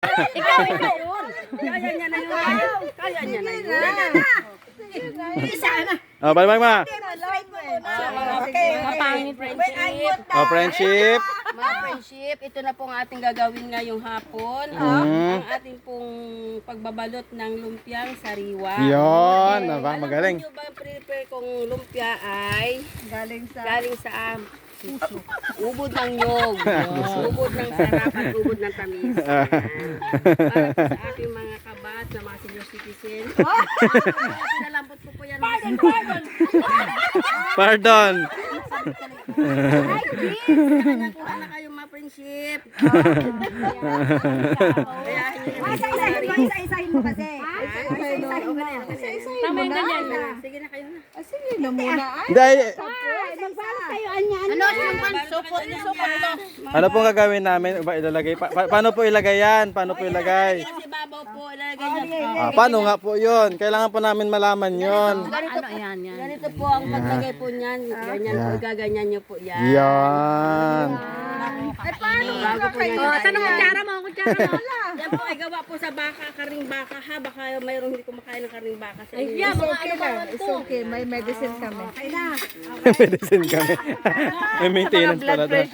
Ikaw yun. Kaya niya na yun. Kaya niya na yun. Isa na. Oh, balik ma. Mapangit friendship. Oh, friendship. Mga friendship, ito na po ang ating gagawin ngayong hapon. Ang ating pong pagbabalot ng lumpiang sariwa. Yon, Alam magaling. niyo ba ang prepare kong lumpia ay galing sa puso. Ubod ng nyog. Ubod ng sarap at ubod ng tamis. Para po sa aking mga kabat na mga senior citizen. Pinalambot ko po yan. Pardon. Kuha na kayong mga friendship. Kaya Isa-isahin mo kasi. Isa-isahin mo. tama yung ganyan. Sige na kayo na. Sige na muna. Dahil, Magbalot kayo, Anya. Ano? Suko. ano pong gagawin namin? Ba, ilalagay? Paano po ilagay yan? Paano po ilagay? Kasi babaw po. Ilagay niya. Ah, paano nga po yun? Kailangan po namin malaman yun. Ganito po ang paglagay po niyan. Ganyan po. Gaganyan niyo po yan. Yan. Ay, paano Bago po yan. Tanong kutsara mo, Yan po ay gawa po sa baka, karing baka ha. Baka mayroong hindi kumakain ng karing baka sa inyo. It's okay na. It's okay. May medicine kami. Medicine kami. May maintenance pala doon.